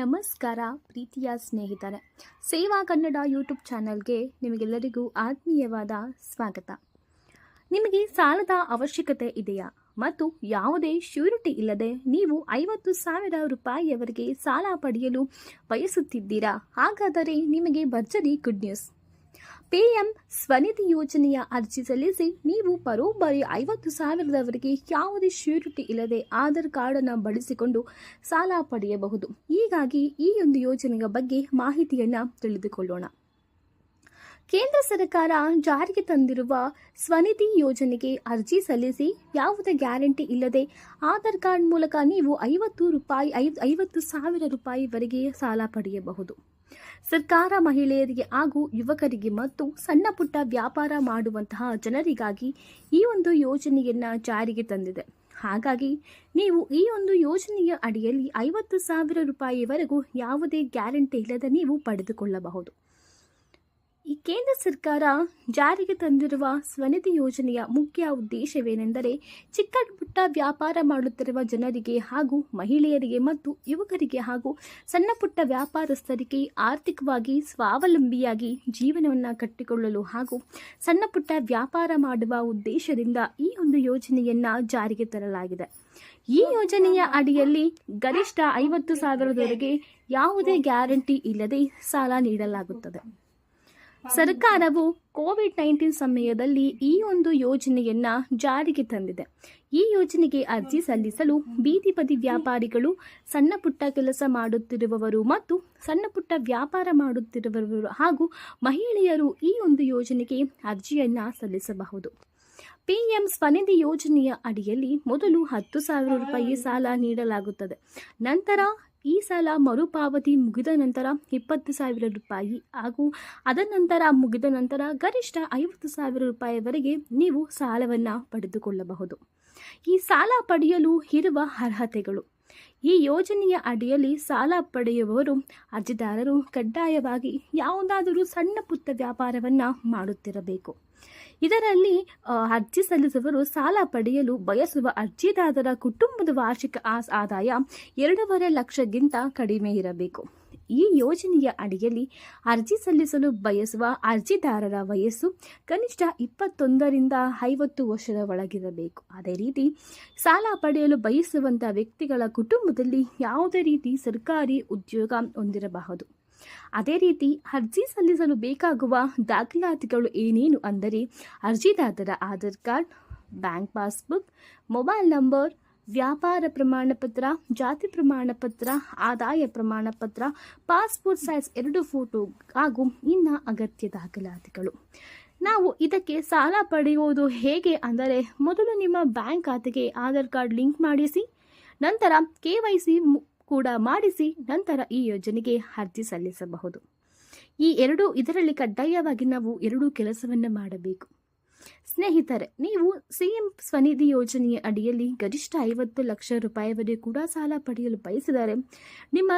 ನಮಸ್ಕಾರ ಪ್ರೀತಿಯ ಸ್ನೇಹಿತರೆ, ಸೇವಾ ಕನ್ನಡ ಯೂಟ್ಯೂಬ್ ಚಾನಲ್ಗೆ ನಿಮಗೆಲ್ಲರಿಗೂ ಆತ್ಮೀಯವಾದ ಸ್ವಾಗತ. ನಿಮಗೆ ಸಾಲದ ಅವಶ್ಯಕತೆ ಇದೆಯಾ ಮತ್ತು ಯಾವುದೇ ಶ್ಯೂರಿಟಿ ಇಲ್ಲದೆ ನೀವು 50,000 ರೂಪಾಯಿಯವರೆಗೆ ಸಾಲ ಪಡೆಯಲು ಬಯಸುತ್ತಿದ್ದೀರಾ? ಹಾಗಾದರೆ ನಿಮಗೆ ಭರ್ಜರಿ ಗುಡ್ ನ್ಯೂಸ್. ಪಿಎಂ ಸ್ವನಿಧಿ ಯೋಜನೆಯ ಅರ್ಜಿ ಸಲ್ಲಿಸಿ ನೀವು ಬರೋಬ್ಬರಿ 50,000ವರೆಗೆ ಯಾವುದೇ ಶ್ಯೂರಿಟಿ ಇಲ್ಲದೆ ಆಧಾರ್ ಕಾರ್ಡ್ ಅನ್ನು ಬಳಸಿಕೊಂಡು ಸಾಲ ಪಡೆಯಬಹುದು. ಹೀಗಾಗಿ ಈ ಒಂದು ಯೋಜನೆಯ ಬಗ್ಗೆ ಮಾಹಿತಿಯನ್ನು ತಿಳಿದುಕೊಳ್ಳೋಣ. ಕೇಂದ್ರ ಸರ್ಕಾರ ಜಾರಿಗೆ ತಂದಿರುವ ಸ್ವನಿಧಿ ಯೋಜನೆಗೆ ಅರ್ಜಿ ಸಲ್ಲಿಸಿ ಯಾವುದೇ ಗ್ಯಾರಂಟಿ ಇಲ್ಲದೆ ಆಧಾರ್ ಕಾರ್ಡ್ ಮೂಲಕ ನೀವು 50,000 ರೂಪಾಯಿವರೆಗೆ ಸಾಲ ಪಡೆಯಬಹುದು. ಸರ್ಕಾರ ಮಹಿಳೆಯರಿಗೆ ಹಾಗೂ ಯುವಕರಿಗೆ ಮತ್ತು ಸಣ್ಣ ಪುಟ್ಟ ವ್ಯಾಪಾರ ಮಾಡುವಂತಹ ಜನರಿಗಾಗಿ ಈ ಒಂದು ಯೋಜನೆಯನ್ನು ಜಾರಿಗೆ ತಂದಿದೆ. ಹಾಗಾಗಿ ನೀವು ಈ ಒಂದು ಯೋಜನೆಯ ಅಡಿಯಲ್ಲಿ 50,000 ರೂಪಾಯಿವರೆಗೂ ಯಾವುದೇ ಗ್ಯಾರಂಟಿ ಇಲ್ಲದೆ ನೀವು ಪಡೆದುಕೊಳ್ಳಬಹುದು. ಈ ಕೇಂದ್ರ ಸರ್ಕಾರ ಜಾರಿಗೆ ತಂದಿರುವ ಸ್ವನಿಧಿ ಯೋಜನೆಯ ಮುಖ್ಯ ಉದ್ದೇಶವೇನೆಂದರೆ ಚಿಕ್ಕ ಪುಟ್ಟ ವ್ಯಾಪಾರ ಮಾಡುತ್ತಿರುವ ಜನರಿಗೆ ಹಾಗೂ ಮಹಿಳೆಯರಿಗೆ ಮತ್ತು ಯುವಕರಿಗೆ ಹಾಗೂ ಸಣ್ಣ ಪುಟ್ಟ ವ್ಯಾಪಾರಸ್ಥರಿಗೆ ಆರ್ಥಿಕವಾಗಿ ಸ್ವಾವಲಂಬಿಯಾಗಿ ಜೀವನವನ್ನು ಕಟ್ಟಿಕೊಳ್ಳಲು ಹಾಗೂ ಸಣ್ಣ ಪುಟ್ಟ ವ್ಯಾಪಾರ ಮಾಡುವ ಉದ್ದೇಶದಿಂದ ಈ ಒಂದು ಯೋಜನೆಯನ್ನು ಜಾರಿಗೆ ತರಲಾಗಿದೆ. ಈ ಯೋಜನೆಯ ಅಡಿಯಲ್ಲಿ ಗರಿಷ್ಠ 50,000ವರೆಗೆ ಯಾವುದೇ ಗ್ಯಾರಂಟಿ ಇಲ್ಲದೆ ಸಾಲ ನೀಡಲಾಗುತ್ತದೆ. ಸರ್ಕಾರವು ಕೋವಿಡ್-19 ಸಮಯದಲ್ಲಿ ಈ ಒಂದು ಯೋಜನೆಯನ್ನ ಜಾರಿಗೆ ತಂದಿದೆ. ಈ ಯೋಜನೆಗೆ ಅರ್ಜಿ ಸಲ್ಲಿಸಲು ಬೀದಿ ಬದಿ ವ್ಯಾಪಾರಿಗಳು, ಸಣ್ಣ ಪುಟ್ಟ ಕೆಲಸ ಮಾಡುತ್ತಿರುವವರು ಮತ್ತು ಸಣ್ಣ ಪುಟ್ಟ ವ್ಯಾಪಾರ ಮಾಡುತ್ತಿರುವವರು ಹಾಗೂ ಮಹಿಳೆಯರು ಈ ಒಂದು ಯೋಜನೆಗೆ ಅರ್ಜಿಯನ್ನ ಸಲ್ಲಿಸಬಹುದು. ಪಿಎಂ ಸ್ವನಿಧಿ ಯೋಜನೆಯ ಅಡಿಯಲ್ಲಿ ಮೊದಲು 10,000 ರೂಪಾಯಿ ಸಾಲ ನೀಡಲಾಗುತ್ತದೆ. ನಂತರ ಈ ಸಾಲ ಮರುಪಾವತಿ ಮುಗಿದ ನಂತರ 20,000 ರೂಪಾಯಿ ಹಾಗೂ ಅದನಂತರ ಮುಗಿದ ನಂತರ ಗರಿಷ್ಠ 50,000 ರೂಪಾಯಿವರೆಗೆ ನೀವು ಸಾಲವನ್ನು ಪಡೆದುಕೊಳ್ಳಬಹುದು. ಈ ಸಾಲ ಪಡೆಯಲು ಇರುವ ಅರ್ಹತೆಗಳು: ಈ ಯೋಜನೆಯ ಅಡಿಯಲ್ಲಿ ಸಾಲ ಪಡೆಯುವವರು ಅರ್ಜಿದಾರರು ಕಡ್ಡಾಯವಾಗಿ ಯಾವುದಾದರೂ ಸಣ್ಣ ಪುಟ್ಟ ವ್ಯಾಪಾರವನ್ನು ಮಾಡುತ್ತಿರಬೇಕು. ಇದರಲ್ಲಿ ಅರ್ಜಿ ಸಲ್ಲಿಸುವವರು ಸಾಲ ಪಡೆಯಲು ಬಯಸುವ ಅರ್ಜಿದಾರರ ಕುಟುಂಬದ ವಾರ್ಷಿಕ ಆದಾಯ 2.5 ಲಕ್ಷಕ್ಕಿಂತ ಕಡಿಮೆ ಇರಬೇಕು. ಈ ಯೋಜನೆಯ ಅಡಿಯಲ್ಲಿ ಅರ್ಜಿ ಸಲ್ಲಿಸಲು ಬಯಸುವ ಅರ್ಜಿದಾರರ ವಯಸ್ಸು ಕನಿಷ್ಠ 21ರಿಂದ 50 ವರ್ಷದ ಒಳಗಿರಬೇಕು. ಅದೇ ರೀತಿ ಸಾಲ ಪಡೆಯಲು ಬಯಸುವಂಥ ವ್ಯಕ್ತಿಗಳ ಕುಟುಂಬದಲ್ಲಿ ಯಾವುದೇ ರೀತಿ ಸರ್ಕಾರಿ ಉದ್ಯೋಗ ಹೊಂದಿರಬಹುದು. ಅದೇ ರೀತಿ ಅರ್ಜಿ ಸಲ್ಲಿಸಲು ಬೇಕಾಗುವ ದಾಖಲಾತಿಗಳು ಏನೇನು ಅಂದರೆ ಅರ್ಜಿದಾರರ Aadhaar card, bank passbook, mobile number, ವ್ಯಾಪಾರ ಪ್ರಮಾಣಪತ್ರ, ಜಾತಿ ಪ್ರಮಾಣಪತ್ರ, ಆದಾಯ ಪ್ರಮಾಣಪತ್ರ, ಪಾಸ್ಪೋರ್ಟ್ ಸೈಜ್ 2 ಫೋಟೋ ಹಾಗೂ ಇನ್ನು ಅಗತ್ಯ ದಾಖಲಾತಿಗಳು. ನಾವು ಇದಕ್ಕೆ ಸಾಲ ಪಡೆಯುವುದು ಹೇಗೆ ಅಂದರೆ ಮೊದಲು ನಿಮ್ಮ ಬ್ಯಾಂಕ್ ಖಾತೆಗೆ ಆಧಾರ್ ಕಾರ್ಡ್ ಲಿಂಕ್ ಮಾಡಿಸಿ, ನಂತರ KYC ಕೂಡ ಮಾಡಿಸಿ, ನಂತರ ಈ ಯೋಜನೆಗೆ ಅರ್ಜಿ ಸಲ್ಲಿಸಬಹುದು. ಇದರಲ್ಲಿ ಕಡ್ಡಾಯವಾಗಿ ನಾವು 2 ಕೆಲಸವನ್ನು ಮಾಡಬೇಕು. ಸ್ನೇಹಿತರೆ, ನೀವು ಸಿಎಂ ಸ್ವನಿಧಿ ಯೋಜನೆಯ ಅಡಿಯಲ್ಲಿ ಗರಿಷ್ಠ 50 ಲಕ್ಷ ರೂಪಾಯಿವರೆಗೆ ಕೂಡ ಸಾಲ ಪಡೆಯಲು ಬಯಸಿದರೆ ನಿಮ್ಮ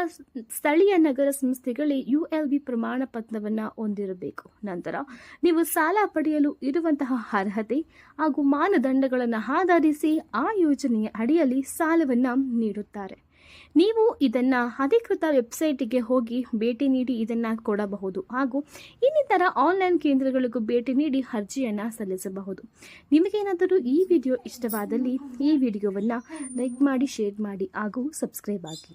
ಸ್ಥಳೀಯ ನಗರ ಸಂಸ್ಥೆಗಳೇ ULB ಪ್ರಮಾಣ ಪತ್ರವನ್ನು ಹೊಂದಿರಬೇಕು. ನಂತರ ನೀವು ಸಾಲ ಪಡೆಯಲು ಇರುವಂತಹ ಅರ್ಹತೆ ಹಾಗೂ ಮಾನದಂಡಗಳನ್ನು ಆಧರಿಸಿ ಆ ಯೋಜನೆಯ ಅಡಿಯಲ್ಲಿ ಸಾಲವನ್ನು ನೀಡುತ್ತಾರೆ. ನೀವು ಇದನ್ನು ಅಧಿಕೃತ ವೆಬ್ಸೈಟಿಗೆ ಹೋಗಿ ಭೇಟಿ ನೀಡಿ ಇದನ್ನು ಕೊಡಬಹುದು ಹಾಗೂ ಇನ್ನಿತರ ಆನ್ಲೈನ್ ಕೇಂದ್ರಗಳಿಗೂ ಭೇಟಿ ನೀಡಿ ಅರ್ಜಿಯನ್ನು ಸಲ್ಲಿಸಬಹುದು. ನಿಮಗೇನಾದರೂ ಈ ವಿಡಿಯೋ ಇಷ್ಟವಾದಲ್ಲಿ ಈ ವಿಡಿಯೋವನ್ನು ಲೈಕ್ ಮಾಡಿ, ಶೇರ್ ಮಾಡಿ ಹಾಗೂ ಸಬ್ಸ್ಕ್ರೈಬ್ ಆಗಿ.